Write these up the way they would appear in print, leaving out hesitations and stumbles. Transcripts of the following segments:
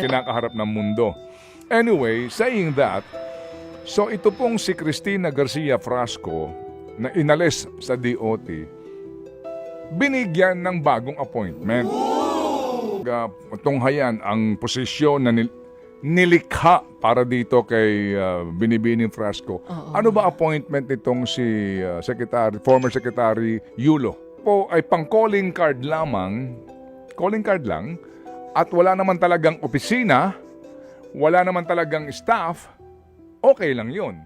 kinakaharap ng mundo. Anyway, saying that, so ito pong si Cristina Garcia Frasco na inalis sa DOT, binigyan ng bagong appointment. Tunghayan ang posisyon na nilikha para dito kay Binibining Frasco. Ano ba appointment nitong si former Secretary Yulo? Po ay pang calling card lamang, calling card lang, at wala naman talagang opisina, wala naman talagang staff, okay lang yun.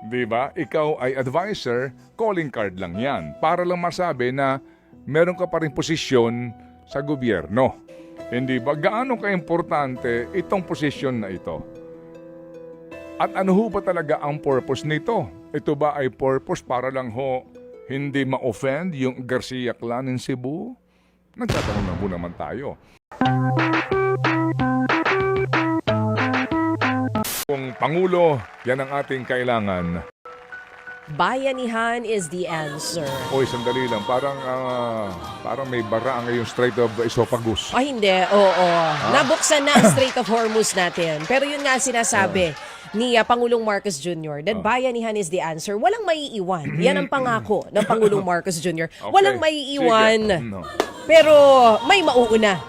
Diba? Ikaw ay advisor, calling card lang yan. Para lang masabi na meron ka pa rin posisyon sa gobyerno. Hindi ba? Gaano ka-importante itong posisyon na ito? At ano ho ba talaga ang purpose nito? Ito ba ay purpose para lang ho hindi ma-offend yung Garcia clan in Cebu? Nagtatanong na po naman tayo. Kung Pangulo, yan ang ating kailangan. Bayanihan is the answer. Oy, sandali lang. Parang may bara ang iyong Strait of Esophagus. Ay, hindi. Oo. Nabuksan na ang Strait of Hormuz natin. Pero yun nga sinasabi ni Pangulong Marcos Jr. that bayanihan is the answer. Walang maiiwan. Yan ang pangako ng Pangulong Marcos Jr. Walang maiiwan. No. Pero may mauuna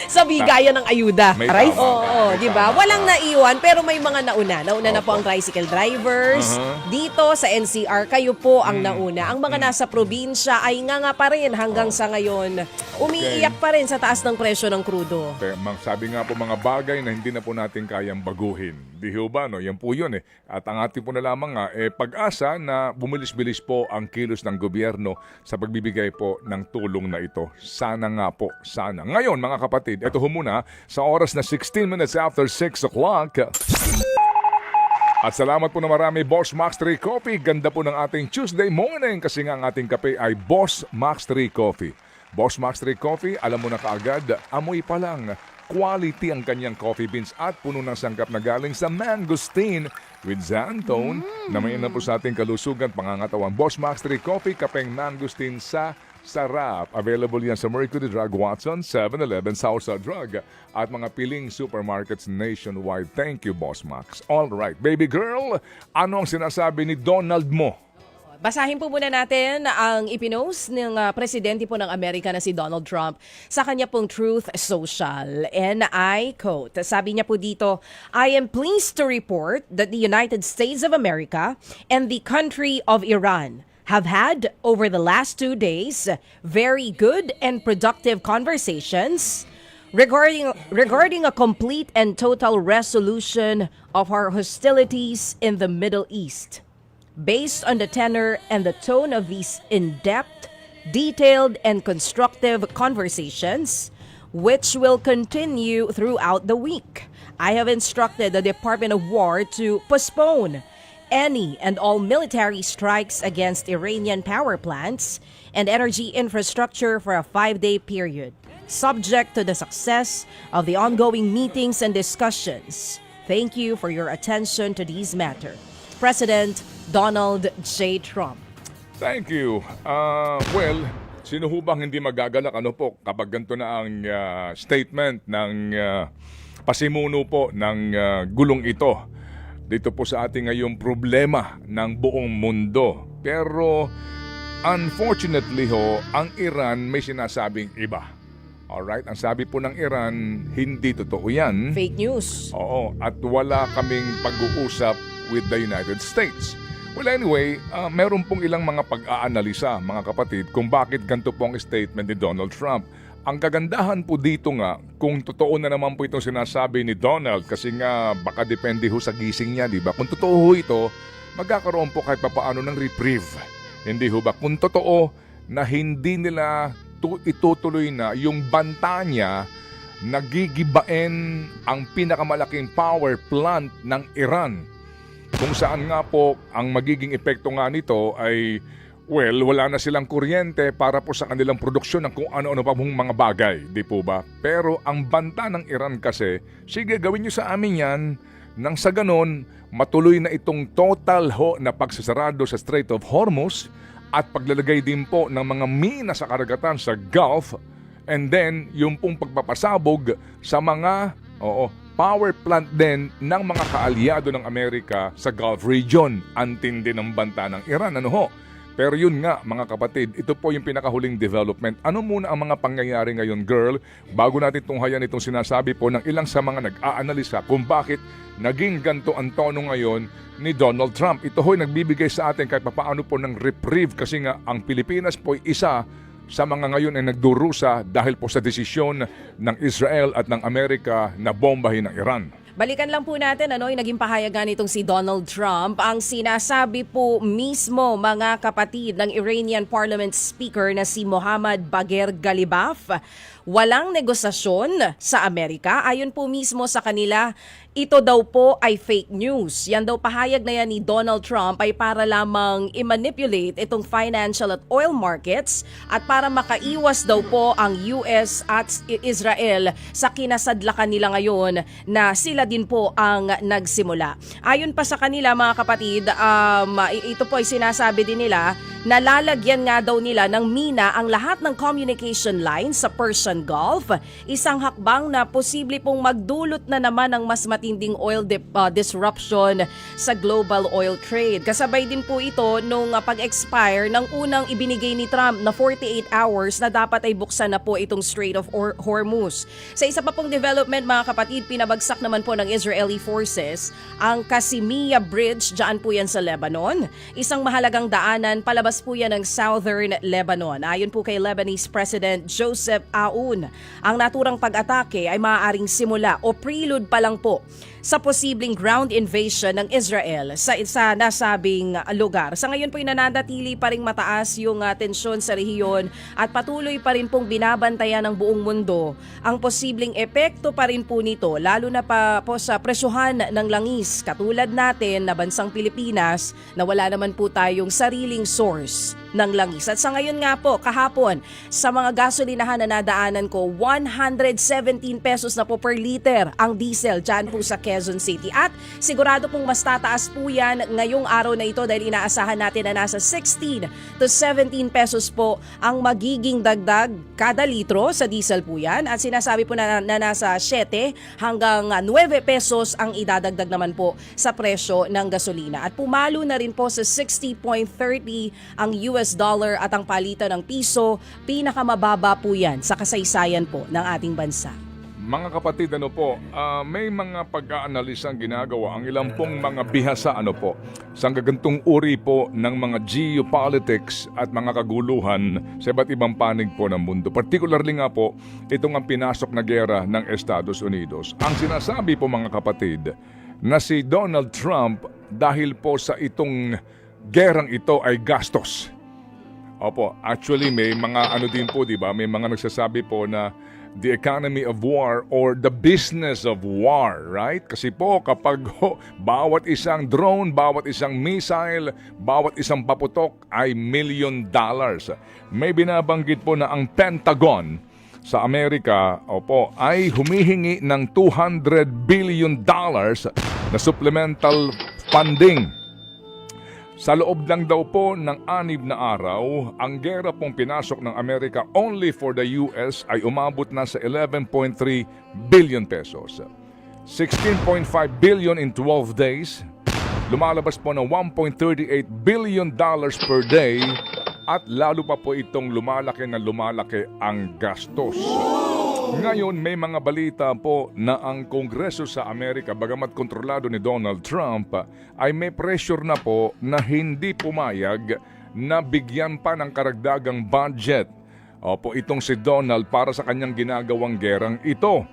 sa bigayan ng ayuda. May Right? tama. Oo, May di ba? tama. Walang naiwan pero may mga nauna. Nauna na po ang tricycle drivers. Dito sa NCR, kayo po ang nauna. Ang mga nasa probinsya ay nga pa rin hanggang sa ngayon. Umiiyak pa rin sa taas ng presyo ng krudo. Sabi nga po mga bagay na hindi na po natin kayang baguhin. Di ho ba, no? Yan po yun eh. At ang ating po na lamang nga, pag-asa na bumilis-bilis po ang kilos ng gobyerno sa pagbibigay po ng tulong na ito. Sana nga po, sana. Ngayon mga kapatid, ito ho muna sa oras na 16 minutes after 6 o'clock. At salamat po na marami, Boss Max 3 Coffee. Ganda po ng ating Tuesday morning kasi nga ang ating kape ay Boss Max 3 Coffee. Boss Max 3 Coffee, alam mo na kaagad, amoy pa lang. Quality ang kanyang coffee beans at puno ng sangkap na galing sa mangosteen with xantone na may po sa ating kalusugan, pangangatawan. Boss Max 3 Coffee, kapeng mangosteen sa sarap. Available yan sa Mercury Drug, Watson, 7-Eleven, Southside Drug at mga piling supermarkets nationwide. Thank you, Boss Max. All right, baby girl, ano ang sinasabi ni Donald mo? Basahin po muna natin ang ipinost ng presidente po ng Amerika na si Donald Trump sa kanya pong Truth Social. And I quote, sabi niya po dito, I am pleased to report that the United States of America and the country of Iran have had, over the last 2 days, very good and productive conversations regarding a complete and total resolution of our hostilities in the Middle East. Based on the tenor and the tone of these in-depth, detailed, and constructive conversations, which will continue throughout the week, I have instructed the Department of War to postpone any and all military strikes against Iranian power plants and energy infrastructure for a 5-day period, subject to the success of the ongoing meetings and discussions. Thank you for your attention to these matters. President Donald J. Trump. Thank you. Well, sino ho bang hindi magagalak kapag ganito na ang statement ng pasimuno po ng gulong ito dito po sa ating ngayong problema ng buong mundo. Pero unfortunately ho, ang Iran may sinasabing iba. Alright, ang sabi po ng Iran, hindi totoo yan. Fake news. Oo, at wala kaming pag-uusap with the United States. Well anyway, meron pong ilang mga pag-aanalisa mga kapatid kung bakit ganito po ang statement ni Donald Trump. Ang kagandahan po dito nga, kung totoo na naman po itong sinasabi ni Donald, kasi nga baka depende ho sa gising niya, di ba? Kung totoo ho ito, magkakaroon po kahit papaano ng reprieve. Hindi ho ba? Kung totoo na hindi nila itutuloy na yung banta niya, nagigibain ang pinakamalaking power plant ng Iran. Kung saan nga po ang magiging epekto nga nito ay, well, wala na silang kuryente para po sa kanilang produksyon ng kung ano-ano pa mong mga bagay, di po ba? Pero ang banta ng Iran kasi, sige gawin nyo sa amin yan, nang sa ganon, matuloy na itong total ho na pagsasarado sa Strait of Hormuz at paglalagay din po ng mga mina sa karagatan sa Gulf, and then yung pong pagpapasabog sa mga Oo, power plant din ng mga kaalyado ng Amerika sa Gulf region. Antindi ng banta ng Iran, ano ho? Pero yun nga, mga kapatid, ito po yung pinakahuling development. Ano muna ang mga pangyayari ngayon, girl, bago natin tunghayan itong sinasabi po ng ilang sa mga nag-aanalisa kung bakit naging ganito ang tono ngayon ni Donald Trump. Ito ho'y nagbibigay sa atin kahit papaano po ng reprieve kasi nga ang Pilipinas po ay isa sa mga ngayon ay nagdurusa dahil po sa desisyon ng Israel at ng Amerika na bombahin ang Iran. Balikan lang po natin yung naging pahayagan nitong si Donald Trump. Ang sinasabi po mismo mga kapatid ng Iranian Parliament Speaker na si Mohammad Bagher Ghalibaf, walang negosasyon sa Amerika. Ayon po mismo sa kanila, ito daw po ay fake news. Yan daw pahayag na yan ni Donald Trump ay para lamang i-manipulate itong financial at oil markets at para makaiwas daw po ang US at Israel sa kinasadlakan nila ngayon na sila din po ang nagsimula. Ayon pa sa kanila mga kapatid, ito po ay sinasabi din nila na lalagyan nga daw nila ng mina ang lahat ng communication lines sa Persian Gulf, isang hakbang na posible pong magdulot na naman ng mas matinding oil disruption sa global oil trade. Kasabay din po ito nung pag-expire ng unang ibinigay ni Trump na 48 hours na dapat ay buksan na po itong Strait of Hormuz. Sa isa pa pong development mga kapatid, pinabagsak naman po ng Israeli forces ang Qasimiya Bridge, dyan po yan sa Lebanon. Isang mahalagang daanan palabas po yan ng Southern Lebanon. Ayon po kay Lebanese President Joseph Aoun, ang naturang pag-atake ay maaaring simula o prelude pa lang po sa posibleng ground invasion ng Israel sa nasabing lugar. Sa ngayon po nananatili pa ring mataas yung tensyon sa rehiyon at patuloy pa rin pong binabantayan ng buong mundo ang posibleng epekto pa rin po nito, lalo na pa po sa presyuhan ng langis katulad natin na bansang Pilipinas na wala naman po tayong sariling source ng langis. At sa ngayon nga po, kahapon, sa mga gasolinahan na nadaanan ko, 117 pesos na po per liter ang diesel dyan po sa Quezon City. At sigurado pong mas tataas po yan ngayong araw na ito dahil inaasahan natin na nasa 16 to 17 pesos po ang magiging dagdag kada litro sa diesel po yan. At sinasabi po na nasa 7 hanggang 9 pesos ang idadagdag naman po sa presyo ng gasolina. At pumalo na rin po sa 60.30 ang US dollar at ang palitan ng piso, pinakamababa po yan sa kasaysayan po ng ating bansa. Mga kapatid, may mga pag-aanalisang ginagawa ang ilang pong mga bihasa sa gagantong uri po ng mga geopolitics at mga kaguluhan sa iba't ibang panig po ng mundo. Particularly nga po, itong ang pinasok na gera ng Estados Unidos. Ang sinasabi po mga kapatid na si Donald Trump dahil po sa itong gerang ito ay gastos. Opo, actually may mga din po, di ba? May mga nagsasabi po na the economy of war or the business of war, right? Kasi po kapag bawat isang drone, bawat isang missile, bawat isang paputok ay $1 million. May binabanggit po na ang Pentagon sa Amerika, ay humihingi ng $200 billion na supplemental funding. Sa loob lang daw po ng 6 na araw, ang gera pong pinasok ng Amerika only for the US ay umabot na sa 11.3 billion pesos. 16.5 billion in 12 days, lumalabas po ng $1.38 billion per day at lalo pa po itong lumalaki ang gastos. Ngayon, may mga balita po na ang Kongreso sa Amerika, bagamat kontrolado ni Donald Trump, ay may pressure na po na hindi pumayag na bigyan pa ng karagdagang budget. Itong si Donald para sa kanyang ginagawang gerang ito.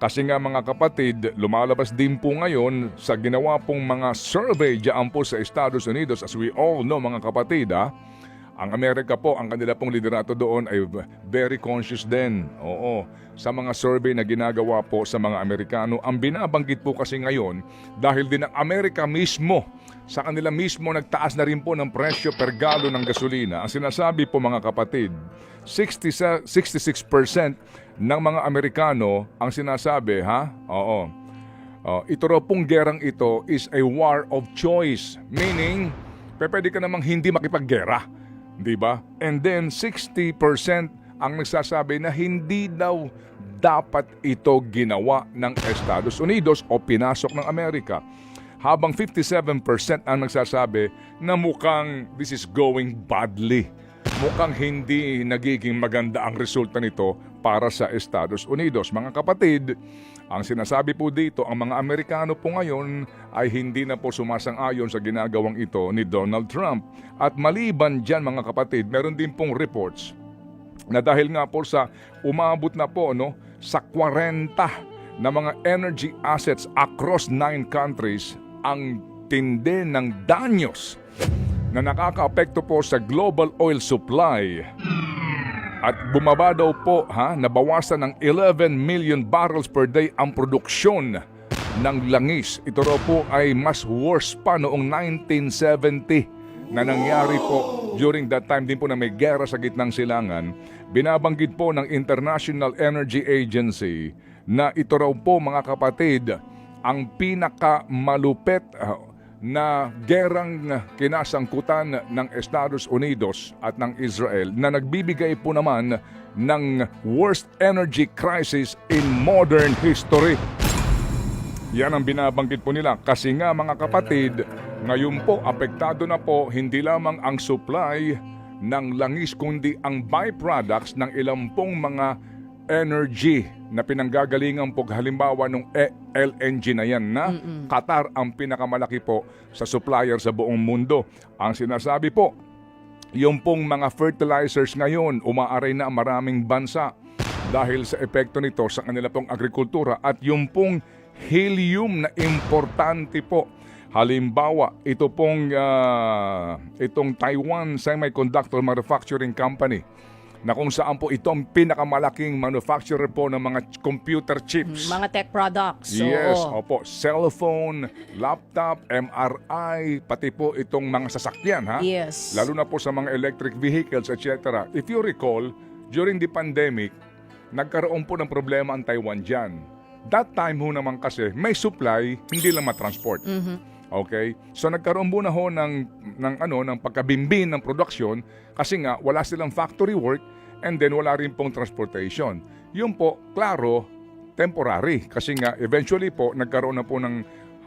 Kasi nga mga kapatid, lumalabas din po ngayon sa ginawa pong mga survey diyan po sa Estados Unidos, as we all know mga kapatid, ang Amerika po, ang kanila pong liderato doon ay very conscious din. Sa mga survey na ginagawa po sa mga Amerikano, ang binabanggit po kasi ngayon, dahil din ang Amerika mismo, sa kanila mismo nagtaas na rin po ng presyo per galon ng gasolina. Ang sinasabi po mga kapatid, 66% ng mga Amerikano ang sinasabi, ito raw pong gerang ito is a war of choice. Meaning, pwede ka namang hindi makipaggera. Diba? And then 60% ang nagsasabi na hindi daw dapat ito ginawa ng Estados Unidos o pinasok ng Amerika. Habang 57% ang nagsasabi na mukhang this is going badly. Mukhang hindi nagiging maganda ang resulta nito para sa Estados Unidos. Mga kapatid, ang sinasabi po dito, ang mga Amerikano po ngayon ay hindi na po sumasang-ayon sa ginagawang ito ni Donald Trump. At maliban dyan mga kapatid, meron din pong reports na dahil nga po sa umabot na po sa 40 na mga energy assets across 9 countries, ang tindi ng danyos na nakakaapekto po sa global oil supply. At bumaba daw po, nabawasan ng 11 million barrels per day ang produksyon ng langis. Ito raw po ay mas worse pa noong 1970 na nangyari po during that time din po na may gera sa gitnang silangan. Binabanggit po ng International Energy Agency na ito raw po mga kapatid ang pinakamalupit na gerang kinasangkutan ng Estados Unidos at ng Israel na nagbibigay po naman ng worst energy crisis in modern history. Yan ang binabanggit po nila kasi nga mga kapatid, ngayon po apektado na po hindi lamang ang supply ng langis kundi ang byproducts ng ilang pong mga energy na pinanggagalingan po halimbawa ng LNG na yan na Qatar ang pinakamalaki po sa supplier sa buong mundo. Ang sinasabi po, yung pong mga fertilizers ngayon umaaray na ang maraming bansa dahil sa epekto nito sa kanila pong agrikultura at yung pong helium na importante po. Halimbawa, ito pong itong Taiwan Semiconductor Manufacturing Company na kung saan po ito ang pinakamalaking manufacturer po ng mga computer chips. Mga tech products. Yes, Oo. opo. Cellphone, laptop, MRI, pati po itong mga sasakyan, Yes. Lalo na po sa mga electric vehicles, etc. If you recall, during the pandemic, nagkaroon po ng problema ang Taiwan dyan. That time ho naman kasi may supply, hindi lang matransport. Okay? So nagkaroon muna ho ng pagkabimbin ng production kasi nga wala silang factory work and then wala rin pong transportation. Yun po, klaro, temporary kasi nga eventually po nagkaroon na po ng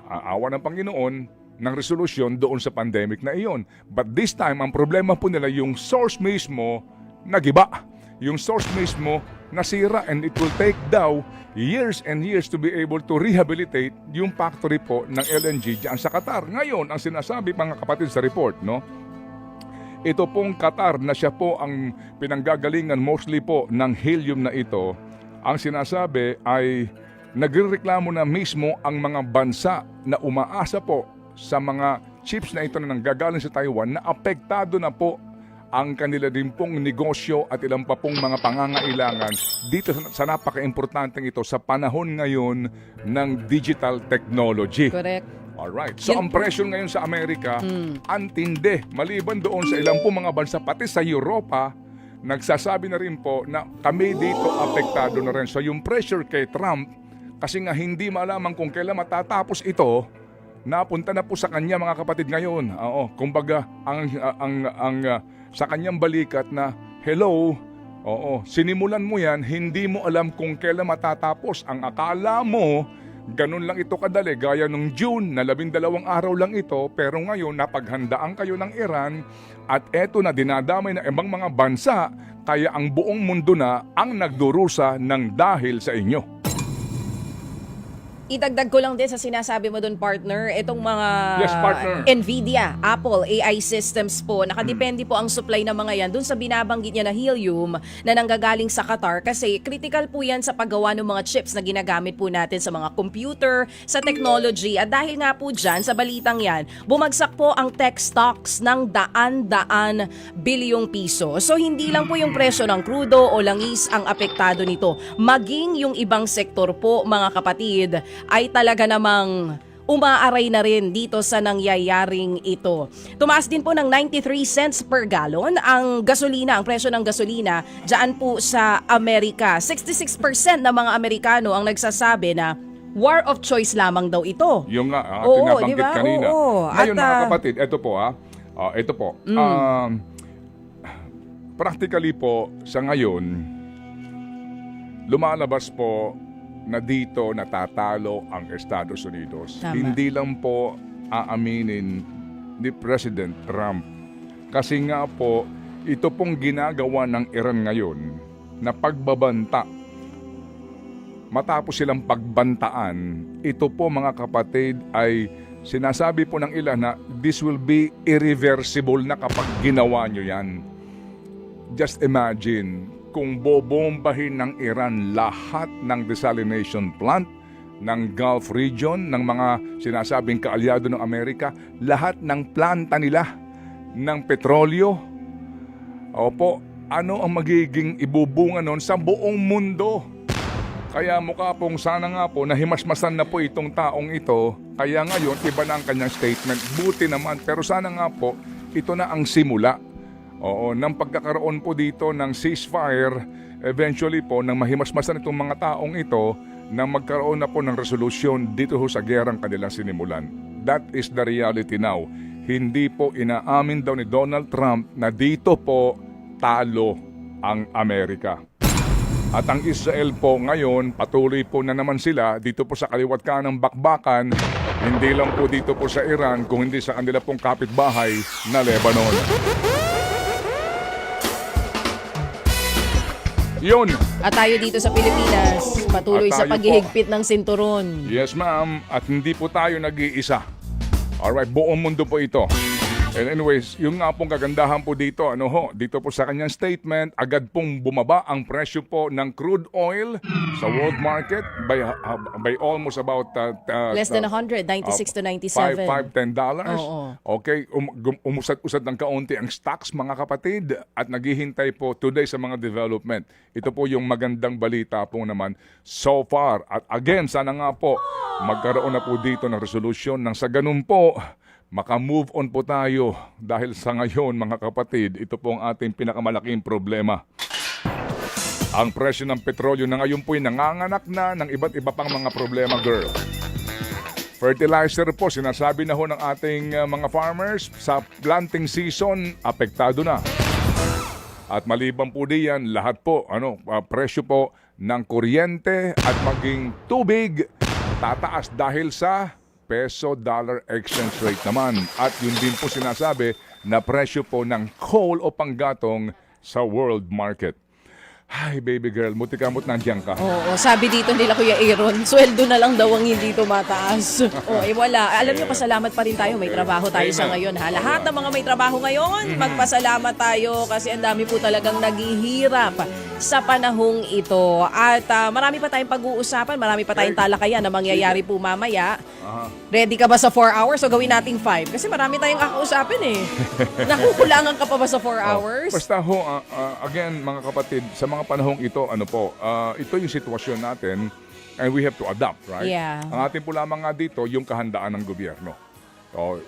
awa ng Panginoon ng resolusyon doon sa pandemic na iyon. But this time, ang problema po nila yung source mismo nagiba. Yung source mismo nasira and it will take daw years and years to be able to rehabilitate yung factory po ng LNG dyan sa Qatar. Ngayon, ang sinasabi mga kapatid sa report, ito pong Qatar na siya po ang pinanggagalingan mostly po ng helium na ito, ang sinasabi ay nagrereklamo na mismo ang mga bansa na umaasa po sa mga chips na ito na nanggagaling sa Taiwan na apektado na po ang kanila din pong negosyo at ilang pa pong mga pangangailangan dito sa napaka-importanteng ito sa panahon ngayon ng digital technology. Correct. Alright. So ang presyo ngayon sa Amerika, antindi. Maliban doon sa ilang pong mga bansa, pati sa Europa, nagsasabi na rin po na kami dito apektado na rin. So yung pressure kay Trump, kasi nga hindi malaman kung kailan matatapos ito, napunta na po sa kanya mga kapatid ngayon. Kumbaga ang sa kanyang balikat na hello, sinimulan mo yan, hindi mo alam kung kailan matatapos. Ang akala mo, ganun lang ito kadali, gaya nung June na 12 araw lang ito, pero ngayon napaghandaan kayo ng Iran at eto na dinadamay na ibang mga bansa, kaya ang buong mundo na ang nagdurusa ng dahil sa inyo. Idagdag ko lang din sa sinasabi mo doon, partner, itong mga Yes, partner. Nvidia, Apple, AI systems po, nakadepende po ang supply ng mga yan doon sa binabanggit niya na helium na nanggagaling sa Qatar kasi critical po yan sa paggawa ng mga chips na ginagamit po natin sa mga computer, sa technology. At dahil nga po dyan, sa balitang yan, bumagsak po ang tech stocks ng daan-daan bilyong piso. So hindi lang po yung presyo ng krudo o langis ang apektado nito, maging yung ibang sektor po, mga kapatid, ay talaga namang umaaray na rin dito sa nangyayaring ito. Tumaas din po ng 93 cents per gallon ang gasolina, ang presyo ng gasolina dyan po sa Amerika. 66% ng mga Amerikano ang nagsasabi na war of choice lamang daw ito. Yung nga, Oo, tinabanggit diba? kanina. Oo. Ngayon At, mga kapatid, ito po practically po, sa ngayon, lumalabas po na dito natatalo ang Estados Unidos. Tama. Hindi lang po aaminin ni President Trump. Kasi nga po, ito pong ginagawa ng Iran ngayon na pagbabanta. Matapos silang pagbantaan, ito po mga kapatid ay sinasabi po ng ilan na this will be irreversible na kapag ginawa nyo yan. Just imagine kung bobombahin ng Iran lahat ng desalination plant ng Gulf region, ng mga sinasabing kaalyado ng Amerika, lahat ng planta nila ng petrolyo. Opo, ano ang magiging ibubunga nun sa buong mundo? Kaya mukha pong sana nga po nahimasmasan na po itong taong ito. Kaya ngayon, iba na ang kanyang statement. Buti naman, pero sana nga po, ito na ang simula. Oo, ng pagkakaroon po dito ng ceasefire, eventually po, nang mahimasmasan itong mga taong ito, na magkaroon na po ng resolusyon dito ho sa gerang kanilang sinimulan. That is the reality now. Hindi po inaamin daw ni Donald Trump na dito po talo ang Amerika. At ang Israel po ngayon, patuloy po na naman sila dito po sa kaliwat kanang bakbakan, hindi lang po dito po sa Iran, kung hindi sa kanila pong kapitbahay na Lebanon. Yun. At tayo dito sa Pilipinas, patuloy At sa tayo paghihigpit ng sinturon. Yes ma'am, at hindi po tayo nag-iisa. Alright, buong mundo po ito. And anyways, yung nga pong kagandahan po dito, dito po sa kanyang statement, agad pong bumaba ang presyo po ng crude oil sa world market by almost about Less than 100, 96 to 97. $5-10. Oo. Okay, umusad-usad ng kaunti ang stocks mga kapatid at naghihintay po today sa mga development. Ito po yung magandang balita po naman so far. At again, sana nga po magkaroon na po dito ng resolution nang sa ganun po maka-move on po tayo dahil sa ngayon mga kapatid, ito po ang ating pinakamalaking problema. Ang presyo ng petrolyo na ngayon po ay nanganganak na ng iba't iba pang mga problema, girl. Fertilizer po, sinasabi na ho ng ating mga farmers, sa planting season, apektado na. At maliban po diyan, lahat po, presyo po ng kuryente at maging tubig, tataas dahil sa peso-dollar exchange rate naman. At yun din po sinasabi na presyo po ng coal o panggatong sa world market. Ay, baby girl, muti-kamot nandiyan ka. Oo, sabi dito nila Kuya Aaron, sweldo na lang daw ang hindi tumataas. Wala. Alam niyo, pasalamat pa rin tayo. May trabaho tayo sa ngayon, ha? Lahat ng mga may trabaho ngayon, magpasalamat tayo kasi ang dami po talagang naghihirap sa panahong ito. At marami pa tayong pag-uusapan, marami pa tayong talakayan na mangyayari po mamaya. Ready ka ba sa 4 hours o gawin nating 5? Kasi marami tayong kakausapin eh. Nakukulangan ka pa ba sa 4 hours? Basta ho, again, mga kapatid, sa mga panahong ito, ito yung sitwasyon natin and we have to adapt, right? Yeah. Ang atin po lamang nga dito, yung kahandaan ng gobyerno.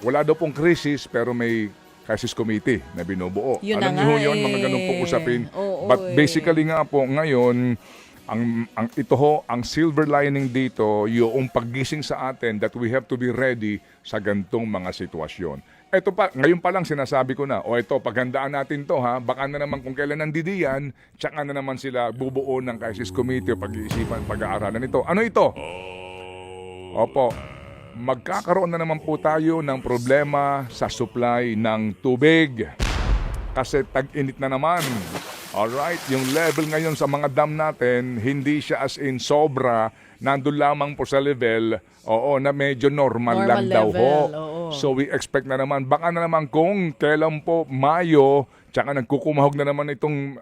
Wala daw pong krisis, pero may crisis committee na binubuo. Yun Alam na niyo nga yun, mga ganun pong usapin. Oo, But basically nga po, ngayon, ang silver lining dito, yung paggising sa atin that we have to be ready sa gantong mga sitwasyon. Ito pa, ngayon pa lang sinasabi ko na, ito, paghandaan natin to ha, baka na naman kung kailan nandidiyan, tsaka na naman sila bubuo ng crisis committee o pag-iisipan, pag-aaralan ito. Ano ito? Opo, magkakaroon na naman po tayo ng problema sa supply ng tubig. Kasi tag-init na naman. Alright, yung level ngayon sa mga dam natin, hindi siya as in sobra, nandun lamang po sa level, na medyo normal lang daw level, ho. oo. So we expect na naman, baka na naman kung kailan po Mayo, tsaka nagkukumahog na naman itong...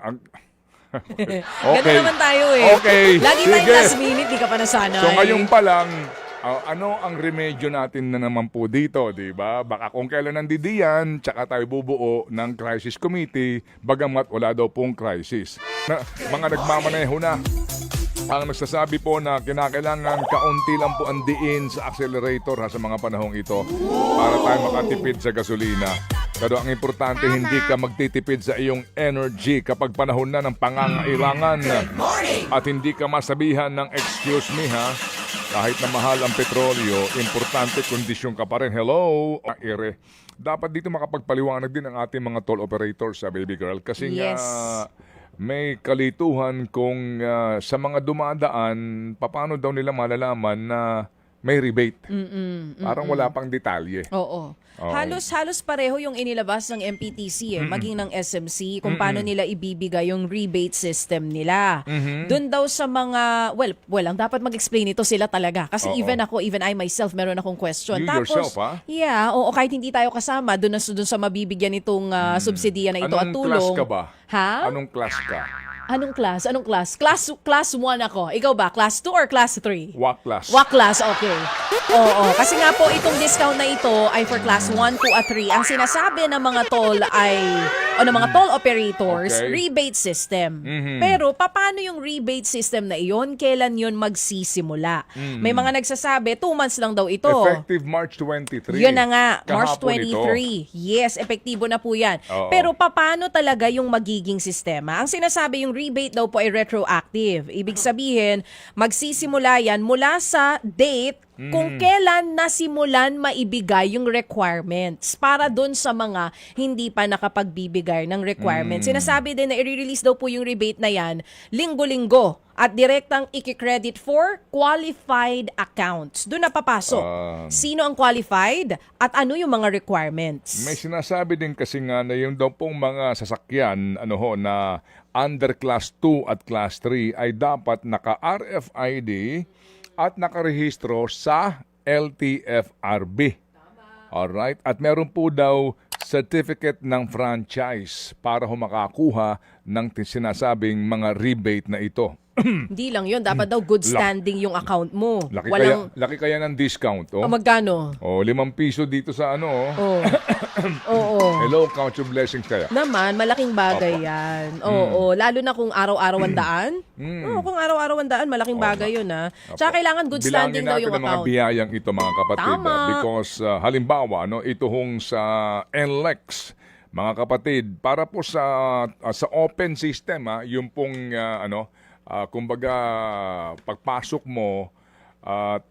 Ganun naman tayo eh. Okay, Lagi sige. tayong last minute, di ka pa nasanay. So ngayon pa lang, ano ang remedyo natin na naman po dito, di ba? Baka kung kailan nandidiyan, tsaka tayo bubuo ng crisis committee, bagamat wala daw pong crisis. Mga nagmamaneho na, ang nagsasabi po na kinakailangan kaunti lang po ang diin sa accelerator sa mga panahong ito para tayo makatipid sa gasolina. Pero ang importante, hindi ka magtitipid sa iyong energy kapag panahon na ng pangangailangan at hindi ka masabihan ng excuse me ha. Kahit na mahal ang petrolyo, importante kondisyon ka pa rin. Hello, Ere. Dapat dito makapagpaliwanag din ang ating mga toll operators, baby girl. Kasi Yes. nga may kalituhan kung sa mga dumadaan, paano daw nila malalaman na may rebate. Parang wala pang detalye. Oo. Oo. Halos pareho yung inilabas ng MPTC maging ng SMC kung paano nila ibibigay yung rebate system nila. Doon daw sa mga ang dapat mag-explain ito sila talaga kasi Oo. even I myself meron akong question. You Tapos yourself, ha? yeah, oo, kahit hindi tayo kasama doon sa mabibigyan itong subsidiya na ito at Anong tulong. class ka ba? Ha? Anong class ka? Anong class? Anong class? Class 1 ako. Ikaw ba? Class 2 or class 3? What class? What class? Okay. Oo. Kasi nga po, itong discount na ito ay for class 1, 2, at 3. Ang sinasabi ng mga toll ng mga toll operators, Okay. rebate system. Pero, paano yung rebate system na iyon? Kailan yun magsisimula? May mga nagsasabi, 2 months lang daw ito. Effective March 23. Yun na nga, March Kahapon ito. 23. Yes, epektibo na po yan. Oo. Pero paano talaga yung magiging sistema? Ang sinasabi yung rebate daw po ay retroactive. Ibig sabihin, magsisimula yan mula sa date kung kailan nasimulan maibigay yung requirements para doon sa mga hindi pa nakapagbibigay ng requirements. Sinasabi din na i-release daw po yung rebate na yan linggo-linggo at direktang iki-credit for qualified accounts. Doon na papasok. Sino ang qualified at ano yung mga requirements? May sinasabi din kasi nga na yung daw pong mga sasakyan na under class 2 at class 3 ay dapat naka-RFID at nakarehistro sa LTFRB. Alright? At meron po daw certificate ng franchise para makakuha ng sinasabing mga rebate na ito. Hindi lang yun. Dapat daw good standing yung account mo. Laki kaya ng discount. Oh. Magkano? Oh, 5 piso dito sa Oo. Oo. Hello, count your blessings kaya. Naman, malaking bagay yan. Oo. Lalo na kung araw-araw ang daan. Oo, kung araw-araw ang daan, malaking bagay yun, ha. Tsaka kailangan good standing daw yung Bilangin natin ang mga account. biyayang ito, mga kapatid. Tama. Because halimbawa, ito hong sa NLEX, mga kapatid, para po sa open system, yung pong kumbaga pagpasok mo at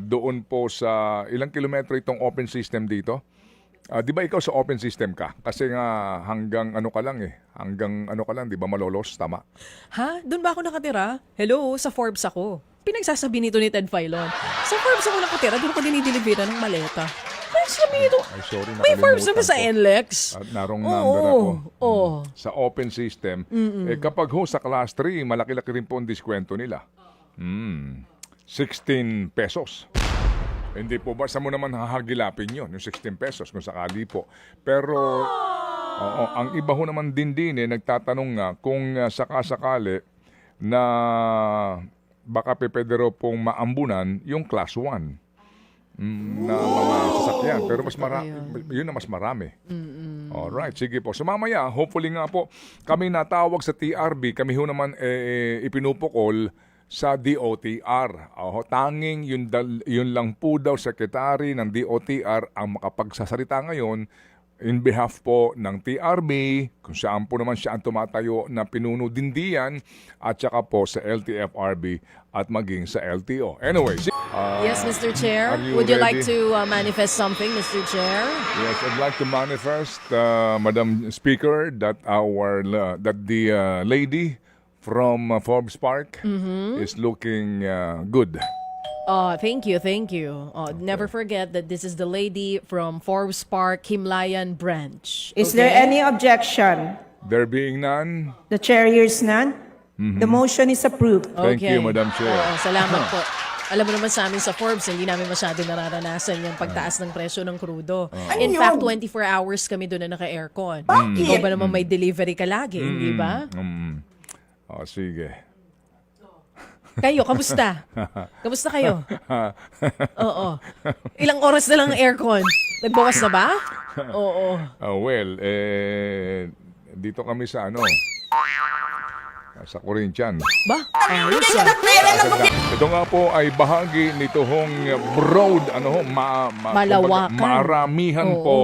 doon po sa ilang kilometro itong open system dito. Di ba ikaw sa open system ka? Kasi nga hanggang di ba malolos, tama? Ha? Doon ba ako nakatira? Hello, sa Forbes ako. Pinagsasabi nito ni Ted Filon. Sa Forbes ako nakatira, doon ako dinideliveran ng maleta. Ay, sabi nito, Ay, sorry, may Forbes naman sa nakalimutan ko. NLEX. At narong number ako. Oo. Sa open system. Kapag sa class 3, malaki-laki rin po ang diskwento nila. 16 pesos. Hindi po ba? Sa mo naman hahagilapin yun, yung 16 pesos kung sakali po. Pero, ang iba ho naman din nagtatanong nga kung sakasakali na baka pwede raw pong maambunan yung class 1. Na mga sasakyan. Pero yun na mas marami. Alright, sige po. So mamaya, hopefully nga po, kami natawag sa TRB, kami ho naman ipinupukol sa DOTR. Tanging yun lang po daw, secretary ng DOTR ang makapagsasalita ngayon in behalf po ng TRB, kung saan po naman siya ang tumatayo na pinuno din diyan, at saka po sa LTFRB at maging sa LTO. Anyway, Yes, Mr. Chair. are you Would you like ready? to manifest something, Mr. Chair? yes, I'd like to manifest, Madam Speaker, that the lady from Forbes Park is looking good. Thank you. Never forget that this is the lady from Forbes Park, Himlayan branch. Is there any objection? There being none, The chair hears none. The motion is approved. thank you, Madam Chair. Oo, salamat po. Alam mo naman sa amin sa Forbes, hindi namin masyado nararanasan yung pagtaas ng presyo ng krudo. In Ano fact, yun? 24 hours kami doon na naka-aircon. Bakit? Ikaw ba naman may delivery ka lagi, hindi ba? Sige. Kayo, kamusta? Kamusta kayo? Oo. Ilang oras na lang ang aircon? Nagbawas na ba? Oo. Dito kami sa sa Corinthian. Ba? Ayos ah. Ito nga po ay bahagi nito hong broad, Malawakan. maramihan Oo. po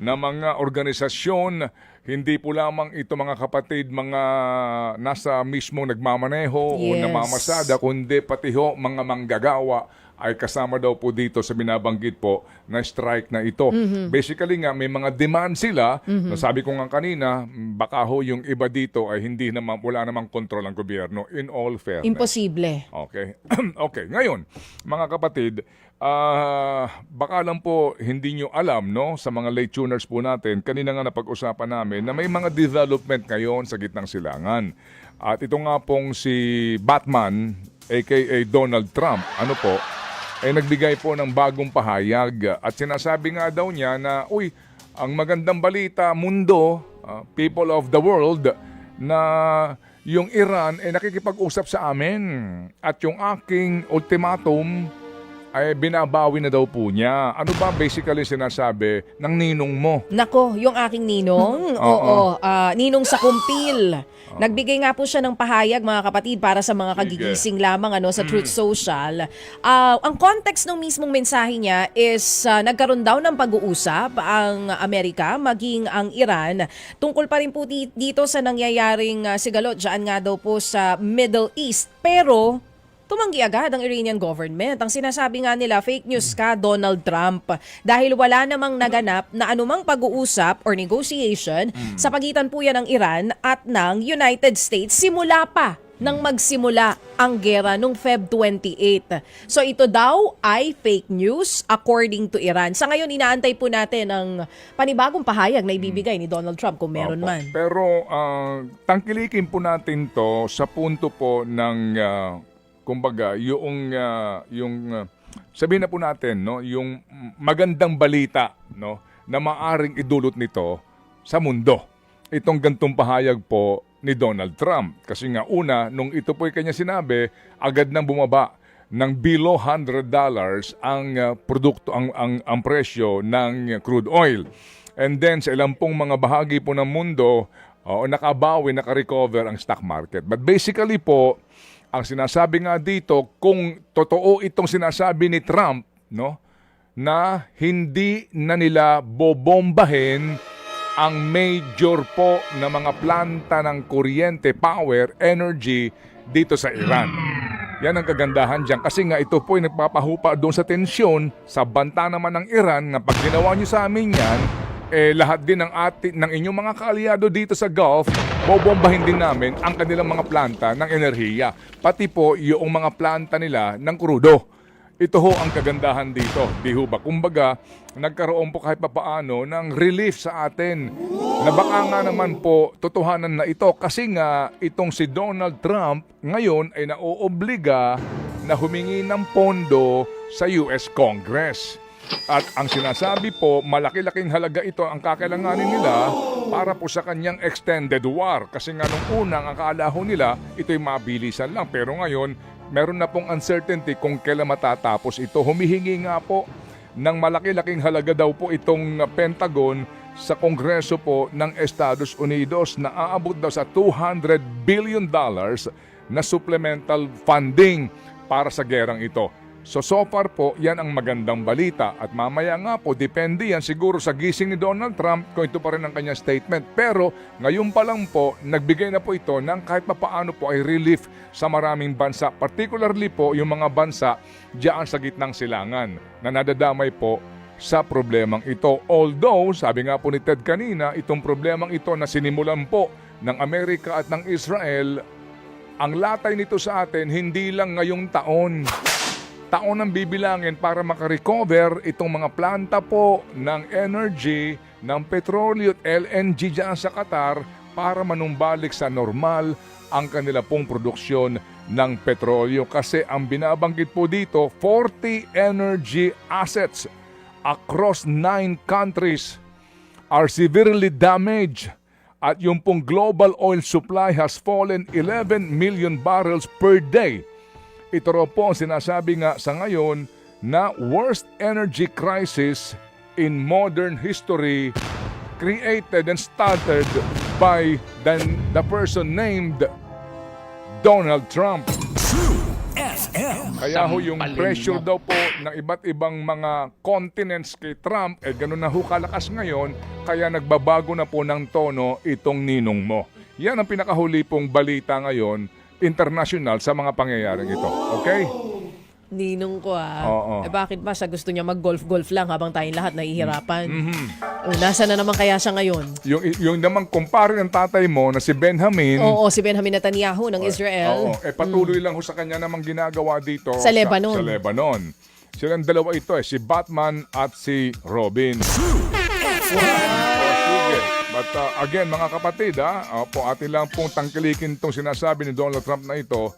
na mga organisasyon, hindi po lamang ito mga kapatid, mga nasa mismo nagmamaneho o Yes. namamasada, kundi pati ho mga manggagawa ay kasama daw po dito sa binabanggit po na strike na ito. Basically nga, may mga demand sila. Na sabi ko nga kanina, baka ho yung iba dito ay hindi naman, wala namang kontrol ang gobyerno in all fairness. Imposible. Okay. Okay. Ngayon, mga kapatid, baka lang po hindi nyo alam, no, sa mga late tuners po natin, kanina nga napag-usapan namin na may mga development ngayon sa gitnang silangan. At ito nga pong si Batman, aka Donald Trump, ano po, ay nagbigay po ng bagong pahayag at sinasabi nga daw niya na, uy, ang magandang balita, mundo, people of the world, na yung Iran ay nakikipag-usap sa amin at yung aking ultimatum ay binabawi na daw po niya. Ano ba basically sinasabi ng ninong mo? Nako, yung aking ninong, oo, ninong sa kumpil. Nagbigay nga po siya ng pahayag, mga kapatid, para sa mga kagigising lamang sa Truth Social. Ang context ng mismong mensahe niya is nagkaroon daw ng pag-uusap ang Amerika maging ang Iran tungkol pa rin po dito sa nangyayaring sigalot dyan nga daw po sa Middle East. Pero tumanggi agad ang Iranian government. Ang sinasabi nga nila, fake news ka, Donald Trump. Dahil wala namang naganap na anumang pag-uusap or negotiation sa pagitan po yan ng Iran at ng United States simula pa nang magsimula ang gera nung Feb 28. So ito daw ay fake news according to Iran. Sa ngayon, inaantay po natin ang panibagong pahayag na ibibigay ni Donald Trump kung meron Opo. man. Pero tangkilikin po natin to sa punto po ng kumbaga, yung sabihin na po natin, no, yung magandang balita, no, na maaring idulot nito sa mundo. Itong gantong pahayag po ni Donald Trump. Kasi nga una, nung ito po kanya sinabi, agad nang bumaba ng below $100 ang produkto, ang presyo ng crude oil. And then sa ilang pong mga bahagi po ng mundo, nakabawi, nakarecover ang stock market. But basically po, ang sinasabi nga dito, kung totoo itong sinasabi ni Trump, no, na hindi na nila bobombahin ang major po na mga planta ng kuryente, power, energy dito sa Iran. Yan ang kagandahan dyan. Kasi nga ito po ay nagpapahupa doon sa tensyon sa banta naman ng Iran na pag ginawa nyo sa amin yan, lahat din ng inyong mga kaalyado dito sa Gulf, bobombahin din namin ang kanilang mga planta ng enerhiya. Pati po yung mga planta nila ng krudo. Ito ho ang kagandahan dito. Di ho ba? Kumbaga, nagkaroon po kahit papaano ng relief sa atin. Na baka nga naman po, totohanan na ito. Kasi nga, itong si Donald Trump ngayon ay naoobliga na humingi ng pondo sa US Congress. At ang sinasabi po, malaki-laking halaga ito ang kakailanganin nila para po sa kanyang extended war. Kasi nga nung unang akala ho nila, ito'y mabilisan lang. Pero ngayon, meron na pong uncertainty kung kailan matatapos ito. Humihingi nga po ng malaki-laking halaga daw po itong Pentagon sa Kongreso po ng Estados Unidos na aabot daw sa $200 billion na supplemental funding para sa gerang ito. So far po, yan ang magandang balita. At mamaya nga po, depende yan siguro sa gising ni Donald Trump kung ito pa rin ang kanyang statement. Pero ngayon pa lang po, nagbigay na po ito ng kahit papaano po ay relief sa maraming bansa. Particularly po yung mga bansa diyan sa gitnang silangan na nadadamay po sa problemang ito. Although, sabi nga po ni Ted kanina, itong problemang ito na sinimulan po ng Amerika at ng Israel, ang latay nito sa atin hindi lang ngayong taon ang bibilangin para makarecover itong mga planta po ng energy, ng petrolyo at LNG dyan sa Qatar para manumbalik sa normal ang kanila pong produksyon ng petrolyo. Kasi ang binabanggit po dito, 40 energy assets across 9 countries are severely damaged at yung pong global oil supply has fallen 11 million barrels per day. Ito raw po ang sinasabi nga sa ngayon na worst energy crisis in modern history created and started by the person named Donald Trump. Kaya ho yung pressure daw po ng iba't ibang mga continents kay Trump, ganun na ho kalakas ngayon, kaya nagbabago na po ng tono itong ninong mo. Yan ang pinakahuli pong balita ngayon international sa mga pangyayaring ito. Okay? Ninong ko Oo. Eh bakit ba siya gusto niya mag-golf-golf lang habang tayong lahat nahihirapan? Mm-hmm. Nasa na naman kaya siya ngayon? Yung namang kumpare ng tatay mo na si Benjamin, Oo, si Benjamin Netanyahu ng Israel. oo, patuloy lang ho sa kanya namang ginagawa dito Sa Lebanon. Sa Lebanon. Silang dalawa ito si Batman at si Robin. Sige. But again, mga kapatid, opo, atin lang pong tangkilikin itong sinasabi ni Donald Trump na ito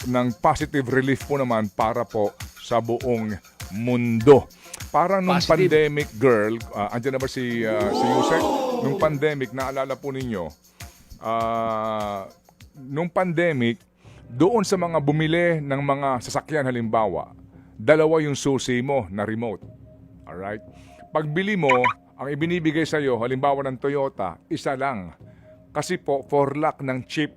ng positive relief po naman para po sa buong mundo. Parang nung pandemic, girl, andyan na ba si Yusek? Nung pandemic, naalala po ninyo, nung pandemic, doon sa mga bumili ng mga sasakyan halimbawa, dalawa yung susi mo na remote. Alright? Pagbili mo, ang ibinibigay sa iyo, halimbawa ng Toyota, isa lang. Kasi po, for lack ng chip.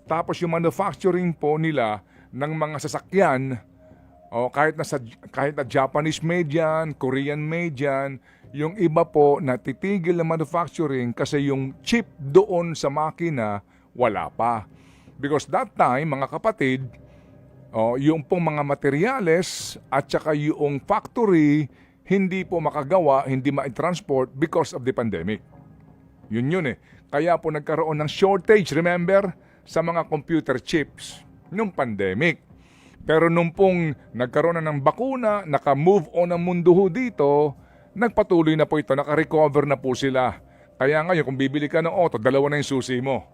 Tapos yung manufacturing po nila ng mga sasakyan, kahit na Japanese made yan, Korean made yan, yung iba po natitigil na manufacturing kasi yung chip doon sa makina, wala pa. Because that time, mga kapatid, yung pong mga materyales at saka yung factory, hindi po makagawa, hindi ma-transport because of the pandemic. Yun eh. Kaya po nagkaroon ng shortage, remember, sa mga computer chips nung pandemic. Pero nung pong nagkaroon na ng bakuna, naka-move on ang mundo ho dito, nagpatuloy na po ito, naka-recover na po sila. Kaya ngayon, kung bibili ka ng auto, dalawa na yung susi mo.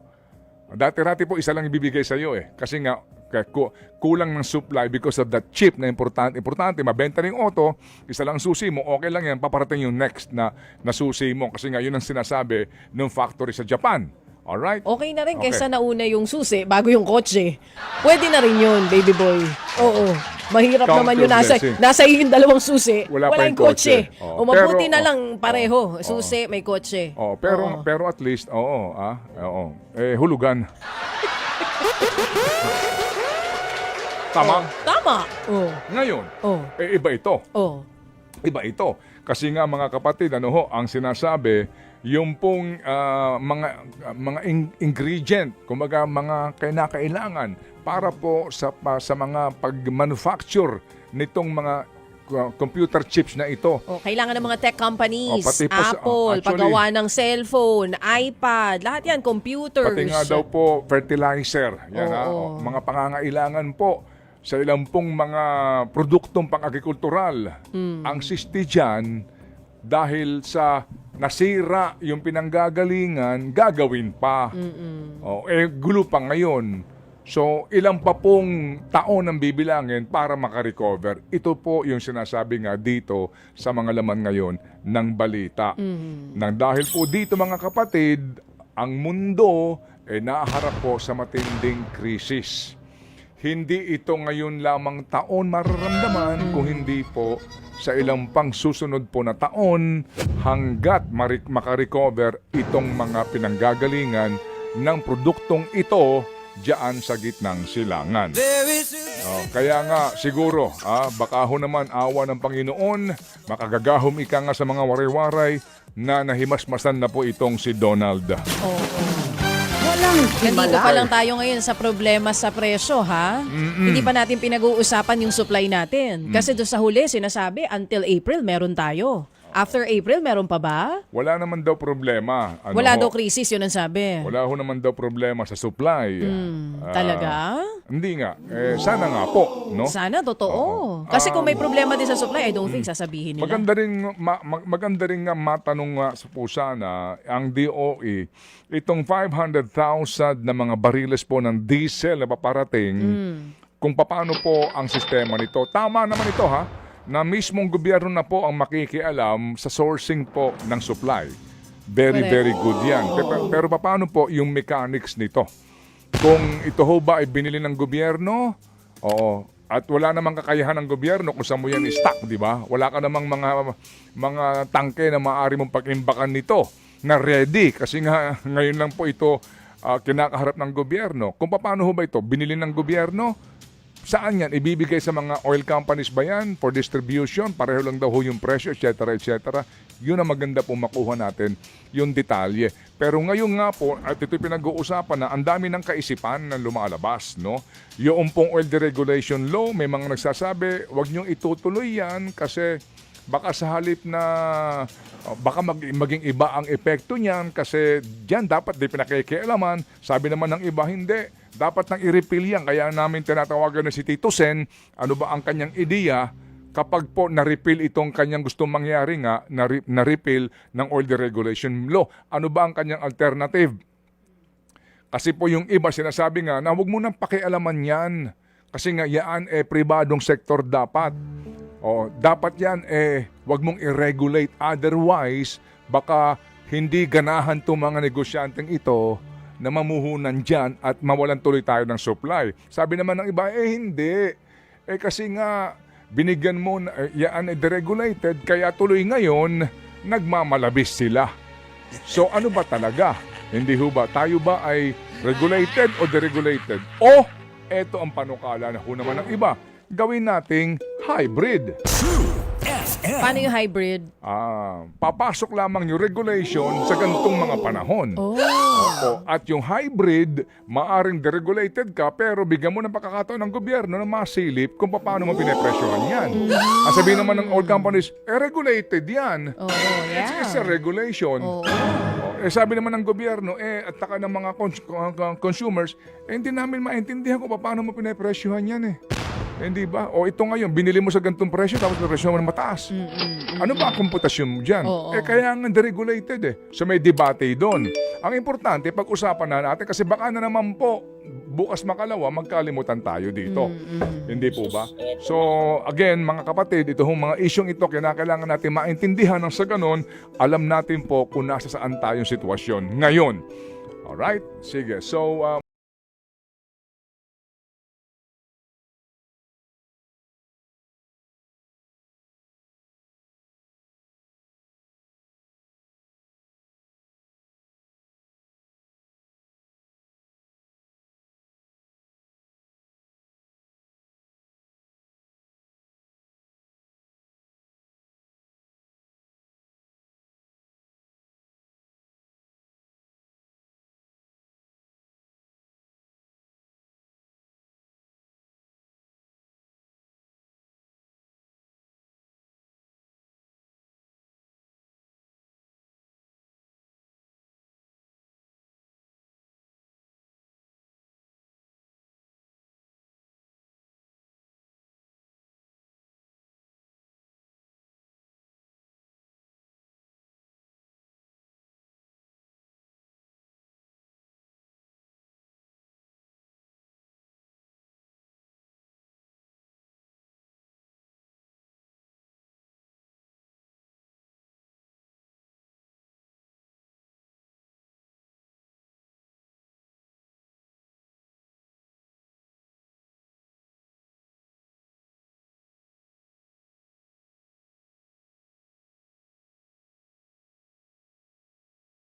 Dati-rati po, isa lang ibibigay sa iyo eh. Kasi nga, kulang ng supply because of that chip na importante, mabenta ng auto, isa lang susi mo, okay lang yan, paparating yung next na susi mo. Kasi nga, yun ang sinasabi ng factory sa Japan. Alright? Okay na rin kaysa nauna yung susi bago yung kotse. Pwede na rin yun, baby boy. Oo. Mahirap Count naman your yung blessing. nasa iyo yung dalawang susi. Wala yung pa yung kotse. kotse. O mabuti na lang pareho. Susi, may kotse. Pero at least, hulugan. Tama? Tama. Ngayon, Oh. iba ito. Oh. Iba ito. Kasi nga mga kapatid, ang sinasabi, yung pong mga ingredient, kumbaga mga kinakailangan para po sa mga pag-manufacture nitong mga computer chips na ito. Kailangan ng mga tech companies, pati po Apple, actually, paggawa ng cellphone, iPad, lahat yan, computers. Pati nga daw po fertilizer. Yan, mga pangangailangan po sa ilang pong mga produktong pang-agrikultural. Ang sisti dyan, dahil sa nasira yung pinanggagalingan, gagawin pa. Gulo pa ngayon. So, ilang pa pong taon ang bibilangin para makarecover. Ito po yung sinasabi nga dito sa mga laman ngayon ng balita. Nang dahil po dito mga kapatid, ang mundo naaharap po sa matinding krisis. Hindi ito ngayon lamang taon mararamdaman kung hindi po sa ilang pang susunod po na taon hanggat makarecover itong mga pinanggagalingan ng produktong ito diyan sa gitnang silangan. Kaya nga siguro, baka ho naman awa ng Panginoon, makagagahom ika nga sa mga waray-waray na nahimasmasan na po itong si Donald. Nandito pa lang tayo ngayon sa problema sa presyo, ha? Hindi pa natin pinag-uusapan yung supply natin. Kasi doon sa huli, sinasabi, until April, meron tayo. After April, meron pa ba? Wala naman daw problema. Wala daw krisis, yun ang sabi. Wala ho naman daw problema sa supply. Talaga? Hindi nga. Sana nga po, no? Sana, totoo. Kasi kung may problema din sa supply, I don't think sasabihin nila. Maganda rin nga matanong nga sa pusa na ang DOE, itong 500,000 na mga bariles po ng diesel na paparating, kung paano po ang sistema nito. Tama naman ito, ha? Na mismong gobyerno na po ang makikialam sa sourcing po ng supply. Very, very good yan. Pero paano po yung mechanics nito? Kung ito ho ba ay binili ng gobyerno, at wala namang kakayahan ng gobyerno kung saan mo yan i-stock, di ba? Wala ka namang mga tangke na maaari mong pag-imbakan nito na ready. Kasi nga ngayon lang po ito kinakaharap ng gobyerno. Kung paano ho ba ito? Binili ng gobyerno, Saan yan? Ibibigay sa mga oil companies ba yan for distribution? Pareho lang daw ho yung presyo, etc. etc. Yun ang maganda po makuha natin yung detalye. Pero ngayon nga po, at ito'y pinag-uusapan na ang dami ng kaisipan na lumalabas, no? Yung pong oil deregulation law, may mga nagsasabi, wag niyong itutuloy yan kasi baka sa halip na baka maging iba ang epekto niyan kasi diyan dapat di pinakikialaman. Sabi naman ng iba, hindi. Dapat nang i-repeal yan. Kaya namin tinatawagan na si Tito Sen, ano ba ang kanyang ideya kapag po na-repeal itong kanyang gustong mangyari nga, na-repeal ng oil deregulation law. Ano ba ang kanyang alternative? Kasi po yung iba sinasabi nga na huwag mo nang pakialaman yan. Kasi nga yan pribadong sektor dapat. O, dapat yan wag mong i-regulate. Otherwise, baka hindi ganahan itong mga negosyanteng ito na mamuhunan dyan at mawalan tuloy tayo ng supply. Sabi naman ng iba, hindi. Kasi nga, binigyan mo, yan deregulated, kaya tuloy ngayon, nagmamalabis sila. So ano ba talaga? Hindi ho ba? Tayo ba ay regulated o deregulated? O, eto ang panukala na ho naman ng iba. Gawin nating hybrid. Paano yung hybrid? Papasok lamang yung regulation sa ganitong mga panahon. Opo. At yung hybrid, maaring deregulated ka pero bigyan mo ng pagkakataon ng gobyerno na masilip kung paano mo pinepresyohan yan. Sabihin naman ng oil companies, regulated yan. It's a regulation. Sabi naman ng gobyerno, at taka ng mga consumers, hindi namin maintindihan kung paano mo pinepresyohan yan Hindi ba? O ito ngayon, binili mo sa ganitong presyo tapos presyo mo na mataas. Ano ba ang komputasyon mo dyan? Kaya nga deregulated So may debate doon. Ang importante, pag-usapan na natin kasi baka na naman po, bukas makalawa, magkalimutan tayo dito. Hindi po ba? So again, mga kapatid, ito mga isyong ito, kailangan natin maintindihan ng sa ganon, alam natin po kung nasa saan tayong sitwasyon ngayon. Alright? Sige. So, ang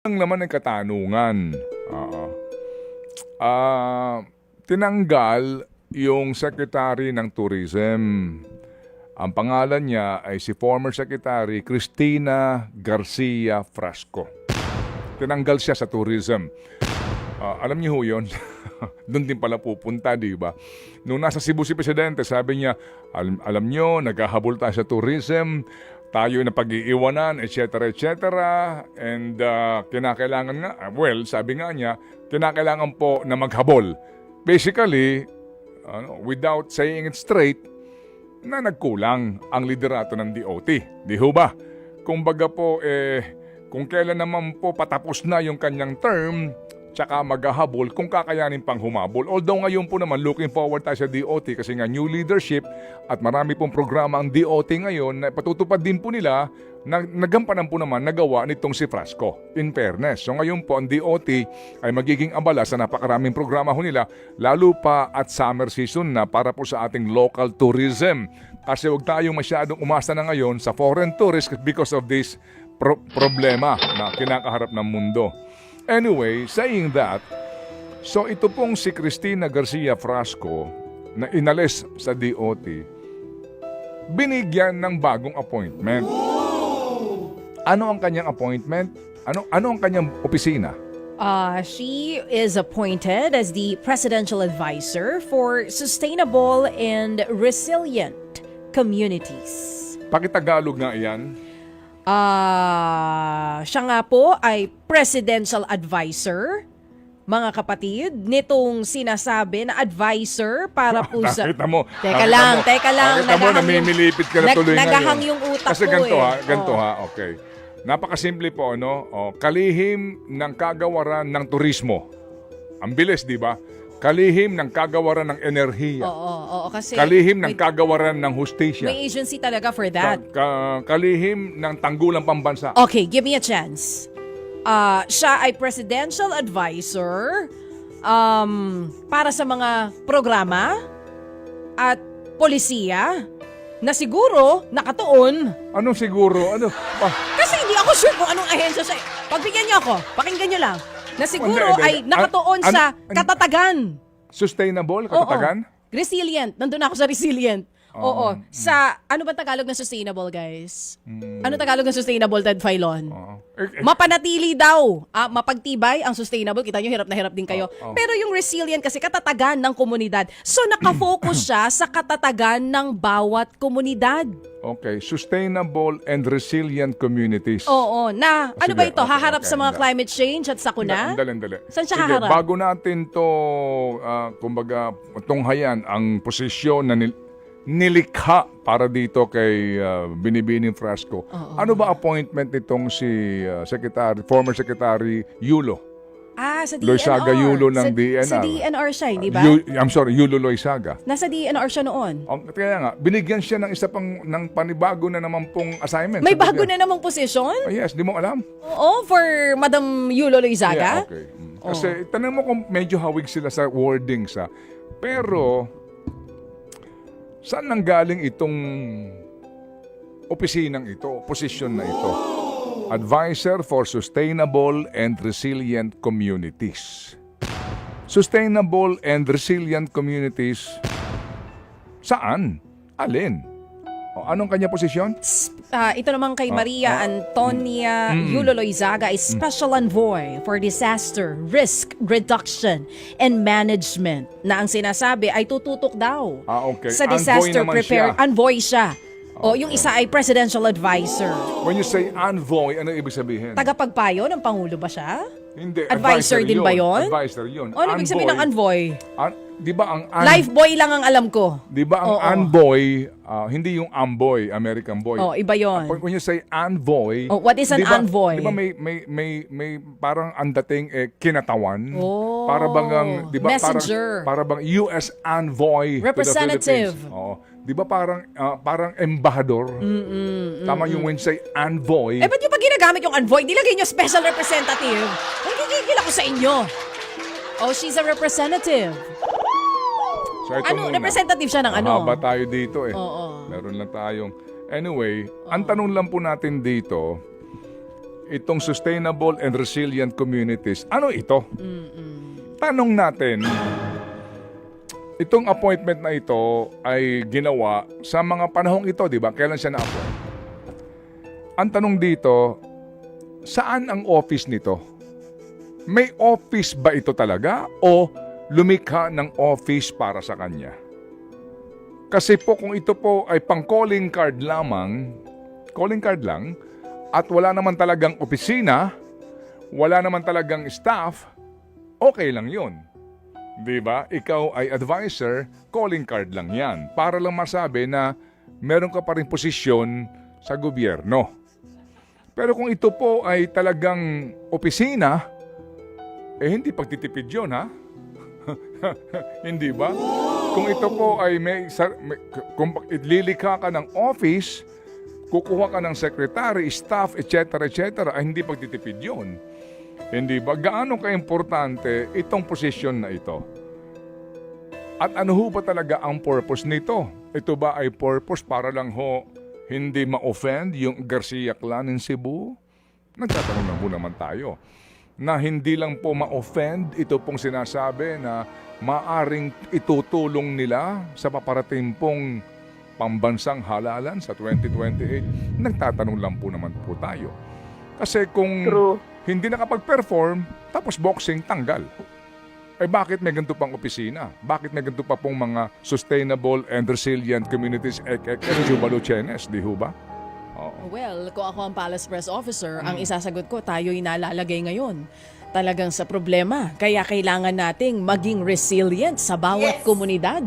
naman ang katanungan. Tinanggal yung Secretary ng Tourism. Ang pangalan niya ay si former Secretary Cristina Garcia Frasco. Tinanggal siya sa tourism. Alam niyo ho yun? Doon din pala pupunta, di ba? Nung nasa Cebu si Presidente, sabi niya, alam niyo, naghahabol tayo sa tourism, tayo na pag-iiwanan, etc. etc. And kinakailangan nga, sabi nga niya, kinakailangan po na maghabol. Basically, without saying it straight, na nagkulang ang liderato ng DOT. Di ho ba? Kumbaga po, kung kailan naman po patapos na yung kanyang term, tsaka maghahabol kung kakayanin pang humabol. Although ngayon po naman looking forward tayo sa DOT kasi nga new leadership at marami pong programa ang DOT ngayon na patutupad din po nila na nagampanan po naman nagawa nitong si Frasco. In fairness. So ngayon po ang DOT ay magiging abala sa napakaraming programa ho nila lalo pa at summer season na para po sa ating local tourism. Kasi huwag tayong masyadong umasa na ngayon sa foreign tourists because of this problema na kinakaharap ng mundo. Anyway, saying that, so ito pong si Cristina Garcia Frasco, na inalis sa DOT, binigyan ng bagong appointment. Ano ang kanyang appointment? Ano ang kanyang opisina? She is appointed as the Presidential Advisor for Sustainable and Resilient Communities. Pakitagalog nga iyan. Siya nga po ay Presidential Advisor, mga kapatid, nitong sinasabi na advisor para po sa... Nakita mo. Teka lang. Nakita mo, namimilipit ka na tuloy ngayon. Nagahang yung utak Kasi ko ganito ha, okay. Napakasimple po, no? Kalihim ng kagawaran ng turismo. Ang bilis, di ba? Kalihim ng kagawaran ng enerhiya. Oo, kasi... Kalihim ng kagawaran ng hustisya. May agency talaga for that. Kalihim ng tanggulang pambansa. Okay, give me a chance. Siya ay presidential advisor para sa mga programa at polisiya na siguro nakatuon. Anong siguro? Kasi hindi ako sure kung anong ahensya siya. Pagbigyan niyo ako, pakinggan niyo lang. Na siguro Hindi. ay nakatuon sa katatagan. Sustainable? Katatagan? Oo. Resilient. Nandun ako sa resilient. Oo. Sa, ano ba Tagalog na sustainable, guys? Ano Tagalog na sustainable, Ted Filon? Mapanatili daw. Mapagtibay ang sustainable. Kita nyo, hirap na hirap din kayo. Pero yung resilient kasi katatagan ng komunidad. So, nakafocus siya sa katatagan ng bawat komunidad. Okay. Sustainable and resilient communities. Oo. Na, ano Sige, ba ito? okay, Haharap okay, sa mga hindi. climate change at sakuna? Dali. Saan siya Sige, haharap? bago natin to, kumbaga, tunghayan ang posisyon na nilikha para dito kay Binibining Frasco. Ano ba appointment nitong si former Secretary Yulo? Sa DNR. Loizaga Yulo ng DNR. Sa DNR siya, hindi ba? I'm sorry, Yulo Loizaga. Nasa DNR siya noon. Kaya nga, binigyan siya ng isa pang ng panibago na naman pong assignment. May bago na namang posisyon? Oh, yes, di mo alam? Oo, for Madam Yulo Loizaga. Yeah, okay. Kasi tanong mo kung medyo hawig sila sa wordings ha. Pero saan nanggaling itong opisinang ito, posisyon na ito? Advisor for Sustainable and Resilient Communities. Sustainable and Resilient Communities, saan? Alin? Anong kanya posisyon? Ito naman kay Maria Antonia Yulo Loizaga is Special Envoy for Disaster Risk Reduction and Management na ang sinasabi ay tututok daw Okay. sa Envoy disaster naman prepare. siya. Envoy siya. O yung isa ay Presidential Advisor. When you say envoy, ano ibig sabihin? Tagapagpayo ng Pangulo ba siya? Hindi. Advisor din ba yun? Advisor yun. Ano ibig sabihin ng envoy? Di ba ang Life boy lang ang alam ko. Di ba ang envoy, hindi yung amboy, American boy. Iba yon. When you say envoy, what is an envoy? Di ba may parang ang dating kinatawan? Oh, para bang di ba messenger. para bang US envoy Representative. to the Philippines? Oo. Di ba parang embahador? Tama yung when you say envoy. Ba't yung pag ginagamit yung envoy, nilagay nyo special representative? Nagigigil ako sa inyo. She's a representative. So ito muna. Representative siya ng ano? Mahaba tayo dito eh. Oo. Meron lang tayong... Anyway, ang tanong lang po natin dito, itong sustainable and resilient communities, ano ito? Tanong natin, itong appointment na ito ay ginawa sa mga panahong ito, di ba? Kailan siya na-appoint? Ang tanong dito, saan ang office nito? May office ba ito talaga o lumikha ng office para sa kanya? Kasi po kung ito po ay pang calling card lang, at wala naman talagang opisina, wala naman talagang staff, okay lang yun. Di ba? Ikaw ay advisor, calling card lang yan. Para lang masabi na meron ka pa rin posisyon sa gobyerno. Pero kung ito po ay talagang opisina, hindi pagtitipid yun, ha? Hindi ba? Kung ito po ay kung lilikha ka ng office, kukuha ka ng secretary, staff, etc., ay hindi pagtitipid yun. Hindi ba? Gaano ka-importante itong posisyon na ito? At ano ho ba talaga ang purpose nito? Ito ba ay purpose para lang hindi ma-offend yung Garcia clan in Cebu? Nagtatanong na po naman tayo. na hindi lang po ma-offend ito pong sinasabi na maaring itutulong nila sa paparating pong pambansang halalan sa 2028? Nagtatanong lang po naman po tayo. Kasi kung True. hindi nakapag-perform, tapos boxing, tanggal. Eh bakit may ganito pang opisina? Bakit may ganito pa pong mga sustainable and resilient communities Jubalo Chenes, di ho ba? Oo. Well, kung ako ang Palace Press Officer, ang isasagot ko, tayo'y nalalagay ngayon talagang sa problema. Kaya kailangan nating maging resilient sa bawat komunidad.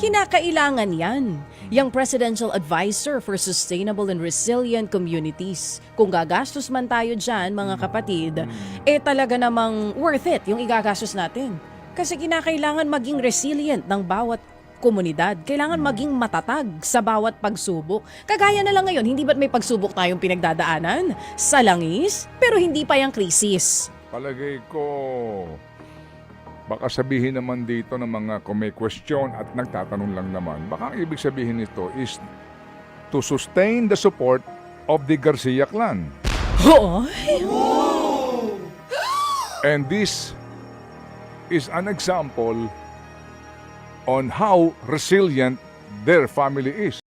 Kinakailangan yan. Yang Presidential Advisor for Sustainable and Resilient Communities. Kung gagastos man tayo dyan, mga kapatid, talaga namang worth it yung igagastos natin. Kasi kinakailangan maging resilient ng bawat komunidad. Kailangan maging matatag sa bawat pagsubok. Kagaya na lang ngayon, hindi ba't may pagsubok tayong pinagdadaanan? Sa langis, pero hindi pa yung krisis. Palagay ko, baka sabihin naman dito ng mga kung may question at nagtatanong lang naman, baka ang ibig sabihin nito is to sustain the support of the Garcia clan. Oo. And this is an example on how resilient their family is.